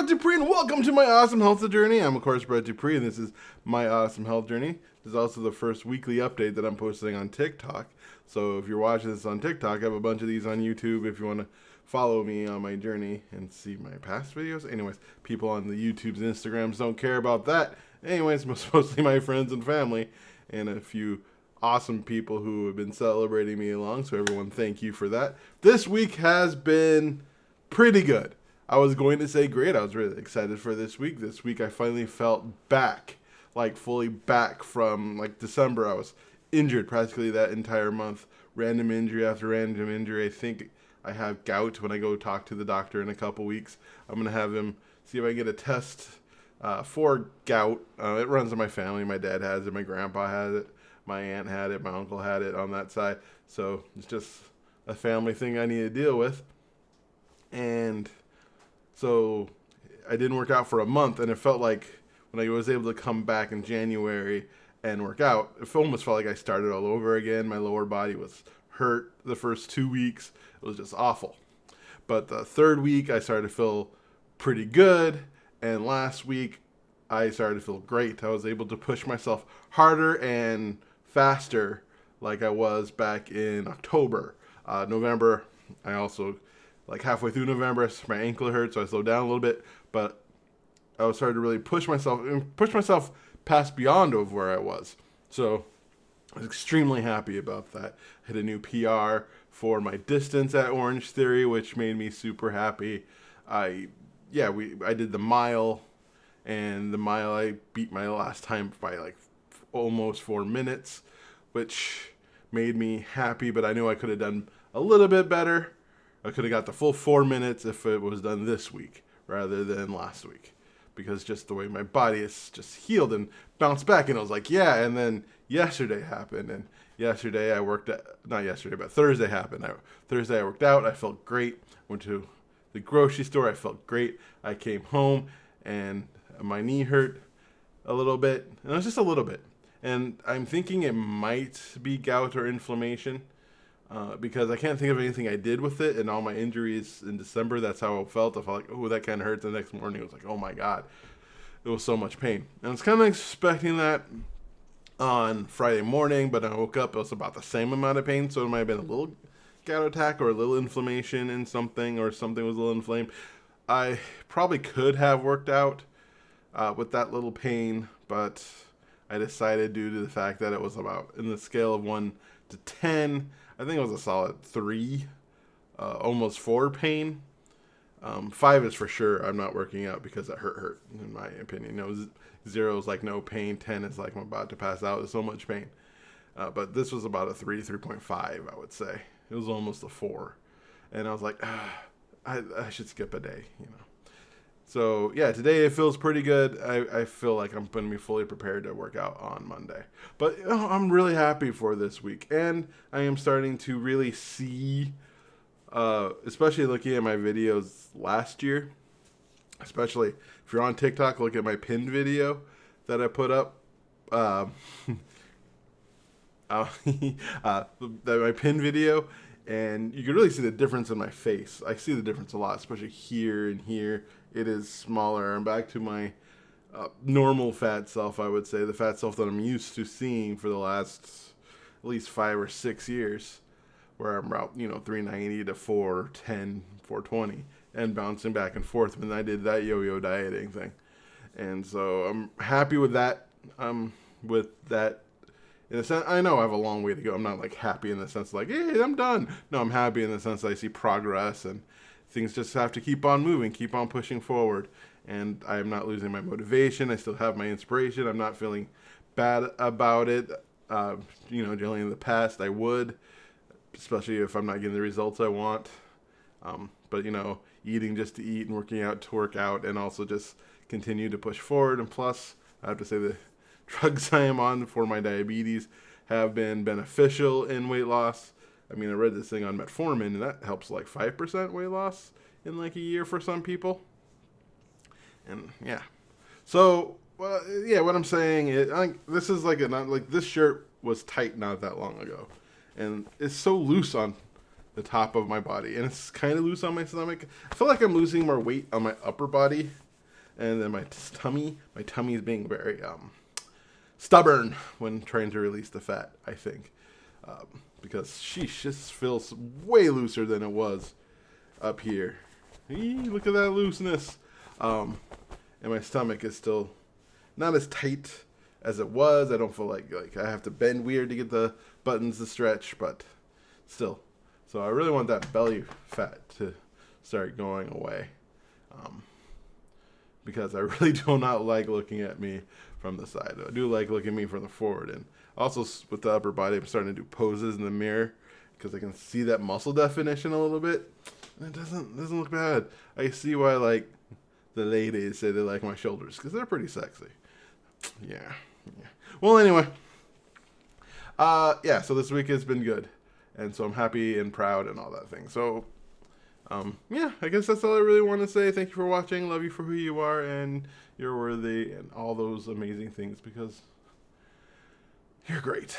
Brett Dupree, and welcome to my awesome health journey. I'm, of course, Brett Dupree, and this is my awesome health journey. This is also the first weekly update that I'm posting on TikTok. So if you're watching this on TikTok, I have a bunch of these on YouTube if you want to follow me on my journey and see my past videos. Anyways, people on the YouTubes and Instagrams don't care about that. Anyways, mostly my friends and family and a few awesome people who have been celebrating me along. So everyone, thank you for that. This week has been pretty good. I was going to say great. I was really excited for this week. This week I finally felt back, like fully back from like December. I was injured practically that entire month. Random injury after random injury. I think I have gout when I go talk to the doctor in a couple weeks. I'm going to have him see if I get a test for gout. It runs in my family. My dad has it. My grandpa has it. My aunt had it. My uncle had it on that side. So it's just a family thing I need to deal with. And so I didn't work out for a month, and it felt like when I was able to come back in January and work out, it almost felt like I started all over again. My lower body was hurt the first 2 weeks. It was just awful. But the third week, I started to feel pretty good, and last week, I started to feel great. I was able to push myself harder and faster like I was back in October. November, I also... like halfway through November, my ankle hurt, so I slowed down a little bit. But I was starting to really push myself past beyond of where I was. So I was extremely happy about that. I hit a new PR for my distance at Orange Theory, which made me super happy. I did the mile, and the mile I beat my last time by like almost 4 minutes, which made me happy. But I knew I could have done a little bit better. I could have got the full 4 minutes if it was done this week rather than last week, because just the way my body is just healed and bounced back. And I was like, yeah. And then yesterday happened, and yesterday I worked at, not yesterday, but Thursday happened. Thursday I worked out. I felt great. Went to the grocery store. I felt great. I came home and my knee hurt a little bit, and it was just a little bit. And I'm thinking it might be gout or inflammation. Because I can't think of anything I did with it, and all my injuries in December, that's how I felt. I felt like, oh, that kind of hurt. The next morning, it was like, oh my God, it was so much pain. And I was kind of expecting that on Friday morning, but I woke up, it was about the same amount of pain, so it might have been a little gout attack or a little inflammation in something, or something was a little inflamed. I probably could have worked out with that little pain, but I decided, due to the fact that it was about, in the scale of 1 to 10, I think it was a solid 3, almost 4 pain. 5 is for sure I'm not working out because that hurt, in my opinion. 0 is like no pain. 10 is like I'm about to pass out. There's so much pain. But this was about a 3.5, I would say. It was almost a 4. And I was like, I should skip a day, So, yeah, today it feels pretty good. I feel like I'm going to be fully prepared to work out on Monday. But I'm really happy for this week. And I am starting to really see, especially looking at my videos last year, especially if you're on TikTok, look at my pinned video that I put up. My pinned video. And you can really see the difference in my face. I see the difference a lot, especially here and here. It is smaller. I'm back to my normal fat self, I would say. The fat self that I'm used to seeing for the last at least 5 or 6 years. Where I'm about, 390 to 410, 420. And bouncing back and forth when I did that yo-yo dieting thing. And so I'm happy with that. In a sense, I know I have a long way to go. I'm not like happy in the sense like, hey, I'm done. No, I'm happy in the sense that I see progress, and things just have to keep on moving, keep on pushing forward. And I'm not losing my motivation. I still have my inspiration. I'm not feeling bad about it. Generally in the past I would, especially if I'm not getting the results I want. But eating just to eat and working out to work out, and also just continue to push forward. And plus, I have to say the drugs I am on for my diabetes have been beneficial in weight loss. I mean, I read this thing on metformin, and that helps like 5% weight loss in like a year for some people. And yeah. So, what I'm saying is, this is like this shirt was tight not that long ago. And it's so loose on the top of my body, and it's kind of loose on my stomach. I feel like I'm losing more weight on my upper body And then my tummy is being very stubborn when trying to release the fat, I think. Because sheesh, this feels way looser than it was up here. Eee, look at that looseness. And my stomach is still not as tight as it was. I don't feel like I have to bend weird to get the buttons to stretch, but still. So I really want that belly fat to start going away. Because I really do not like looking at me from the side. I do like looking at me from the forward. And also with the upper body, I'm starting to do poses in the mirror because I can see that muscle definition a little bit. And it doesn't look bad. I see why like the ladies say they like my shoulders because they're pretty sexy. Yeah. Well, anyway. Yeah, so this week has been good. And so I'm happy and proud and all that thing. So, yeah, I guess that's all I really want to say. Thank you for watching. Love you for who you are, and you're worthy, and all those amazing things because you're great.